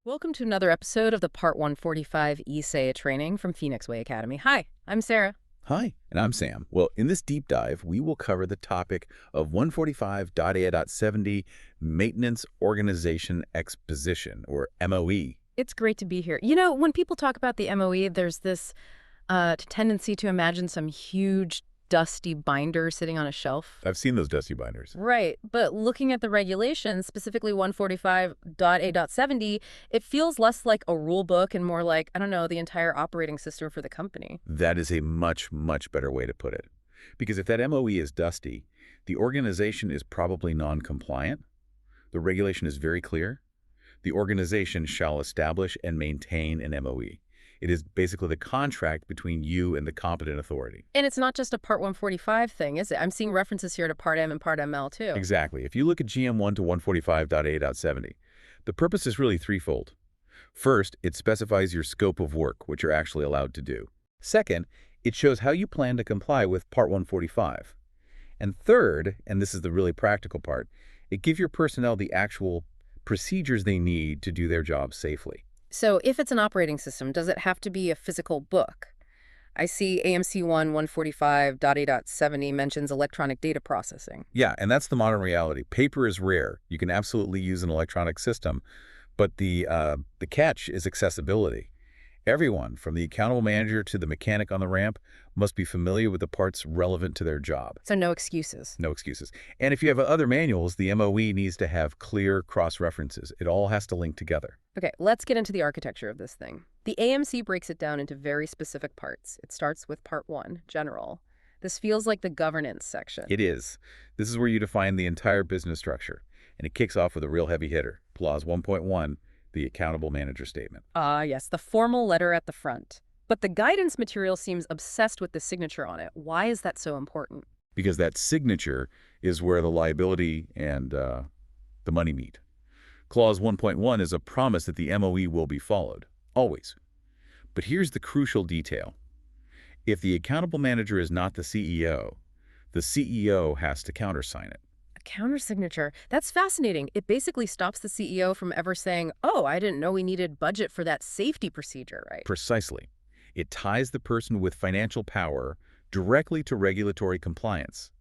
Welcome to another episode of the Part 145 EASA training from Phoenix Way Academy. Hi, I'm Sarah. Hi, and I'm Sam. Well, in this deep dive, we will cover the topic of 145.A.70 Maintenance Organization Exposition, or MOE. It's great to be here. You know, when people talk about the MOE, there's this tendency to imagine some huge, dusty binder sitting on a shelf. I've seen those dusty binders. Right, but looking at the regulations, specifically 145.A.70, it feels less like a rule book and more like, I don't know, the entire operating system for the company. That is a much, much better way to put it. Because if that MOE is dusty, the organization is probably non-compliant. The regulation is very clear. The organization shall establish and maintain an MOE. It is basically the contract between you and the competent authority. And it's not just a Part 145 thing, is it? I'm seeing references here to Part M and Part ML, too. Exactly. If you look at GM1 to 145.A.70, the purpose is really threefold. First, it specifies your scope of work, which you're actually allowed to do. Second, it shows how you plan to comply with Part 145. And third, and this is the really practical part, it gives your personnel the actual procedures they need to do their job safely. So if it's an operating system, does it have to be a physical book? I see AMC1 145.A.70 mentions electronic data processing. Yeah, and that's the modern reality. Paper is rare. You can absolutely use an electronic system, but the catch is accessibility. Everyone, from the accountable manager to the mechanic on the ramp, must be familiar with the parts relevant to their job. So no excuses. No excuses. And if you have other manuals, the MOE needs to have clear cross-references. It all has to link together. Okay, let's get into the architecture of this thing. The AMC breaks it down into very specific parts. It starts with Part 1, General. This feels like the governance section. It is. This is where you define the entire business structure. And it kicks off with a real heavy hitter. Clause 1.1, the accountable manager statement. Yes, the formal letter at the front. But the guidance material seems obsessed with the signature on it. Why is that so important? Because that signature is where the liability and the money meet. Clause 1.1 is a promise that the MOE will be followed, always. But here's the crucial detail. If the accountable manager is not the CEO has to countersign it. Countersignature. That's fascinating. It basically stops the CEO from ever saying, oh, I didn't know we needed budget for that safety procedure, right? Precisely. It ties the person with financial power directly to regulatory compliance.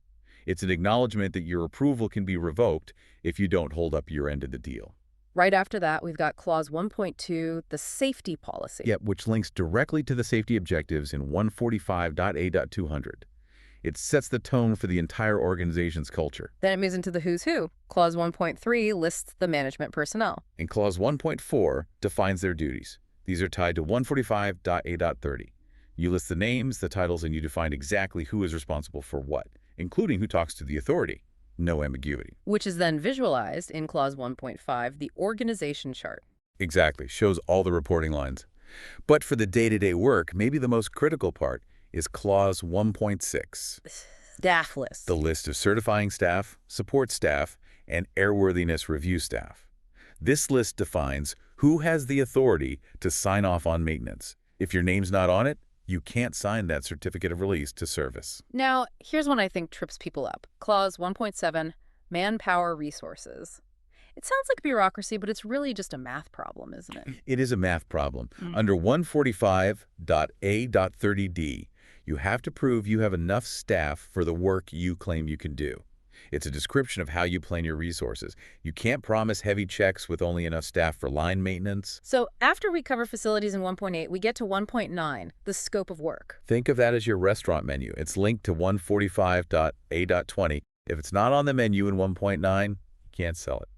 It's an acknowledgement that your approval can be revoked if you don't hold up your end of the deal. Right after that, we've got Clause 1.2, the safety policy. Yep, which links directly to the safety objectives in 145.A.200. It sets the tone for the entire organization's culture. Then it moves into the who's who. Clause 1.3 lists the management personnel. And Clause 1.4 defines their duties. These are tied to 145.A.30. You list the names, the titles, and you define exactly who is responsible for what, including who talks to the authority. No ambiguity. Which is then visualized in Clause 1.5, the organization chart. Exactly. Shows all the reporting lines. But for the day-to-day work, maybe the most critical part is Clause 1.6. Staff list. The list of certifying staff, support staff, and airworthiness review staff. This list defines who has the authority to sign off on maintenance. If your name's not on it, you can't sign that certificate of release to service. Now, here's one I think trips people up. Clause 1.7, manpower resources. It sounds like bureaucracy, but it's really just a math problem, isn't it? It is a math problem. Under 145.A.30D, you have to prove you have enough staff for the work you claim you can do. It's a description of how you plan your resources. You can't promise heavy checks with only enough staff for line maintenance. So after we cover facilities in 1.8, we get to 1.9, the scope of work. Think of that as your restaurant menu. It's linked to 145.A.20. If it's not on the menu in 1.9, you can't sell it.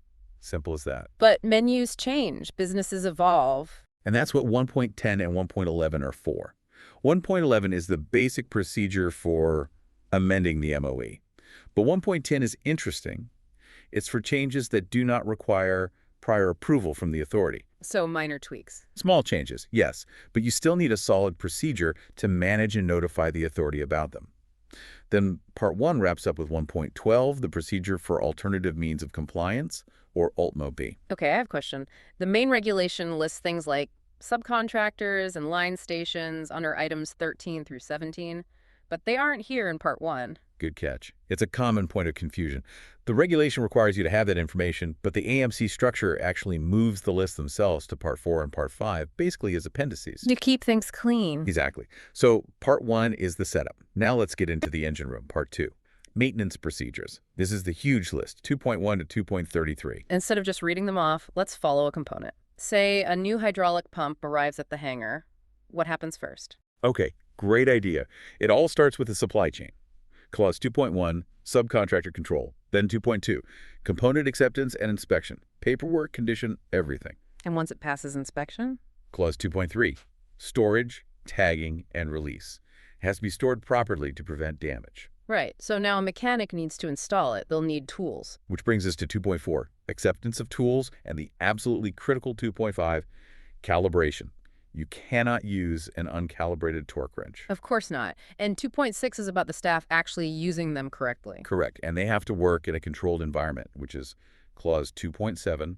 Simple as that. But menus change, businesses evolve. And that's what 1.10 and 1.11 are for. 1.11 is the basic procedure for amending the MOE. But 1.10 is interesting. It's for changes that do not require prior approval from the authority. So minor tweaks. Small changes, yes, but you still need a solid procedure to manage and notify the authority about them. Then Part 1 wraps up with 1.12, the procedure for alternative means of compliance, or ALTMO-B. Okay, I have a question. The main regulation lists things like subcontractors and line stations under items 13 through 17, but they aren't here in Part 1. Good catch. It's a common point of confusion. The regulation requires you to have that information, but the AMC structure actually moves the lists themselves to Part 4 and Part 5, basically as appendices. To keep things clean. Exactly. So Part 1 is the setup. Now let's get into the engine room, Part 2. Maintenance procedures. This is the huge list, 2.1 to 2.33. Instead of just reading them off, let's follow a component. Say a new hydraulic pump arrives at the hangar. What happens first? Okay, great idea. It all starts with the supply chain. Clause 2.1, subcontractor control. Then 2.2, component acceptance and inspection. Paperwork, condition, everything. And once it passes inspection? Clause 2.3, storage, tagging, and release. It has to be stored properly to prevent damage. Right. So now a mechanic needs to install it. They'll need tools. Which brings us to 2.4, acceptance of tools, and the absolutely critical 2.5, calibration. You cannot use an uncalibrated torque wrench. Of course not. And 2.6 is about the staff actually using them correctly. Correct. And they have to work in a controlled environment, which is Clause 2.7,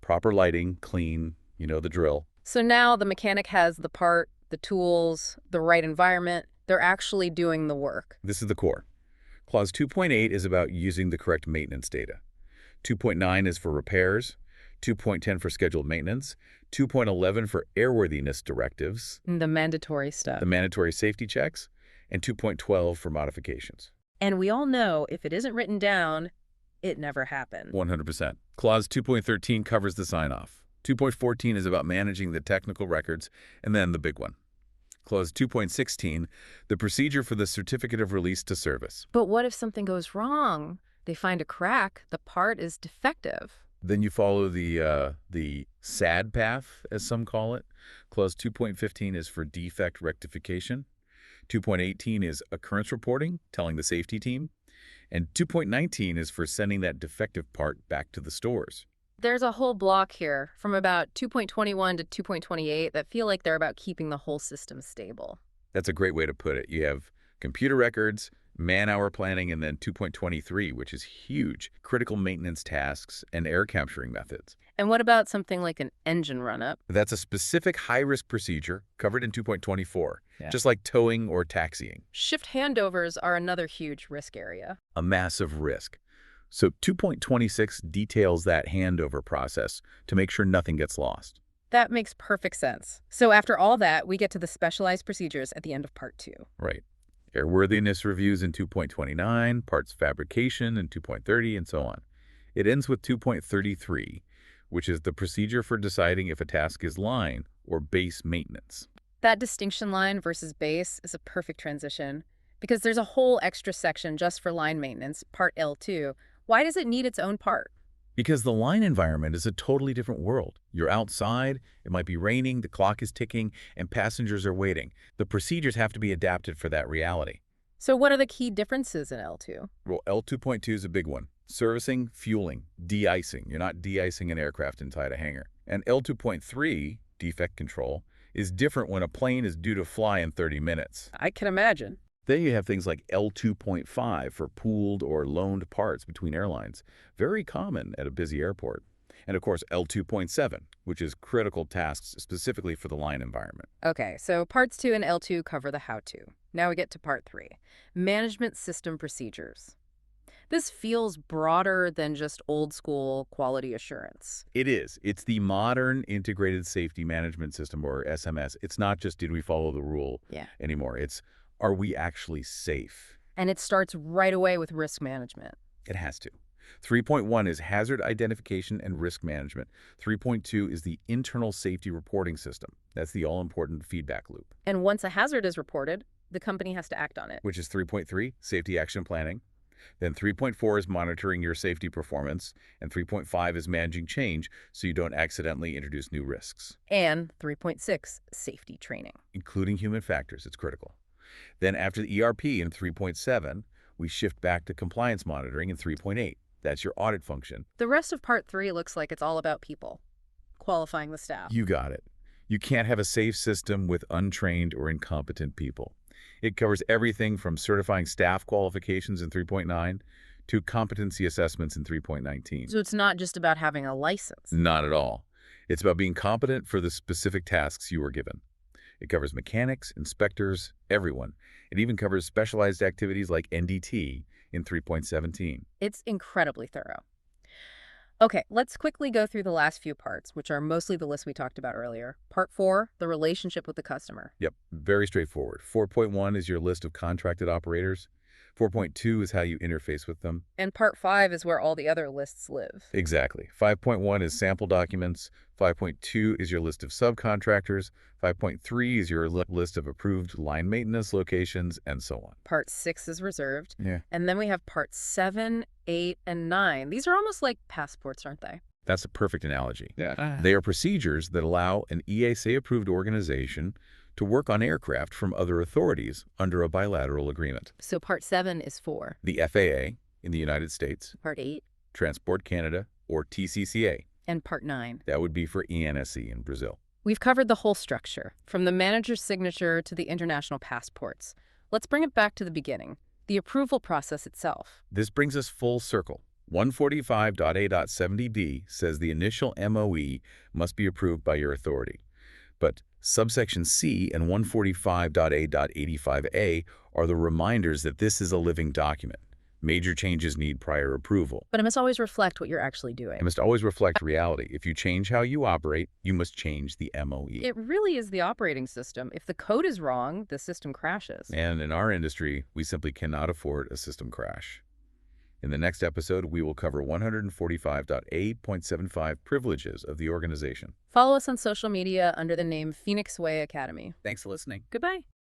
proper lighting, clean, you know the drill. So now the mechanic has the part, the tools, the right environment. They're actually doing the work. This is the core. Clause 2.8 is about using the correct maintenance data. 2.9 is for repairs. 2.10 for scheduled maintenance, 2.11 for airworthiness directives, The mandatory stuff. the mandatory safety checks, and 2.12 for modifications. And we all know if it isn't written down, it never happened. 100%. Clause 2.13 covers the sign-off. 2.14 is about managing the technical records, and then the big one. Clause 2.16, the procedure for the certificate of release to service. But what if something goes wrong? They find a crack, the part is defective. Then you follow the SAD path, as some call it. Clause 2.15 is for defect rectification. 2.18 is occurrence reporting, telling the safety team. And 2.19 is for sending that defective part back to the stores. There's a whole block here from about 2.21 to 2.28 that feel like they're about keeping the whole system stable. That's a great way to put it. You have computer records, man-hour planning, and then 2.23, which is huge, critical maintenance tasks and air capturing methods. And what about something like an engine run-up? That's a specific high-risk procedure covered in 2.24, Yeah. just like towing or taxiing. Shift handovers are another huge risk area. A massive risk. So 2.26 details that handover process to make sure nothing gets lost. That makes perfect sense. So after all that, we get to the specialized procedures at the end of Part 2. Right. Airworthiness reviews in 2.29, parts fabrication in 2.30, and so on. It ends with 2.33, which is the procedure for deciding if a task is line or base maintenance. That distinction line versus base is a perfect transition because there's a whole extra section just for line maintenance, Part L2. Why does it need its own part? Because the line environment is a totally different world. You're outside, it might be raining, the clock is ticking, and passengers are waiting. The procedures have to be adapted for that reality. So what are the key differences in L2? Well, L2.2 is a big one. Servicing, fueling, de-icing. You're not de-icing an aircraft inside a hangar. And L2.3, defect control, is different when a plane is due to fly in 30 minutes. I can imagine. Then you have things like L2.5 for pooled or loaned parts between airlines, very common at a busy airport. And of course, L2.7, which is critical tasks specifically for the line environment. Okay, so Parts 2 and L2 cover the how-to. Now we get to Part 3, management system procedures. This feels broader than just old-school quality assurance. It is. It's the modern integrated safety management system, or SMS. It's not just did we follow the rule anymore. It's are we actually safe? And it starts right away with risk management. It has to. 3.1 is hazard identification and risk management. 3.2 is the internal safety reporting system. That's the all-important feedback loop. And once a hazard is reported, the company has to act on it. Which is 3.3, safety action planning. Then 3.4 is monitoring your safety performance. And 3.5 is managing change so you don't accidentally introduce new risks. And 3.6, safety training. Including human factors. It's critical. Then after the ERP in 3.7, we shift back to compliance monitoring in 3.8. That's your audit function. The rest of Part 3 looks like it's all about people, qualifying the staff. You got it. You can't have a safe system with untrained or incompetent people. It covers everything from certifying staff qualifications in 3.9 to competency assessments in 3.19. So it's not just about having a license. Not at all. It's about being competent for the specific tasks you were given. It covers mechanics, inspectors, everyone. It even covers specialized activities like NDT in 3.17. It's incredibly thorough. Okay, let's quickly go through the last few parts, which are mostly the list we talked about earlier. Part 4, the relationship with the customer. Yep, very straightforward. 4.1 is your list of contracted operators. 4.2 is how you interface with them. And Part 5 is where all the other lists live. Exactly. 5.1 is sample documents. 5.2 is your list of subcontractors. 5.3 is your list of approved line maintenance locations, and so on. Part 6 is reserved. Yeah. And then we have Part 7, 8, and 9. These are almost like passports, aren't they? That's a perfect analogy. Yeah. They are procedures that allow an EASA-approved organization to work on aircraft from other authorities under a bilateral agreement. So Part 7 is for The FAA in the United States, Part 8 Transport Canada, or TCCA. and Part 9. That would be for ANAC in Brazil. We've covered the whole structure, from the manager's signature to the international passports. Let's bring it back to the beginning, the approval process itself. This brings us full circle. 145.A.70D says the initial MOE must be approved by your authority. But subsection C and 145.A.85A are the reminders that this is a living document. Major changes need prior approval. But it must always reflect what you're actually doing. It must always reflect reality. If you change how you operate, you must change the MOE. It really is the operating system. If the code is wrong, the system crashes. And in our industry, we simply cannot afford a system crash. In the next episode, we will cover 145.A.75 privileges of the organization. Follow us on social media under the name Phoenix Way Academy. Thanks for listening. Goodbye.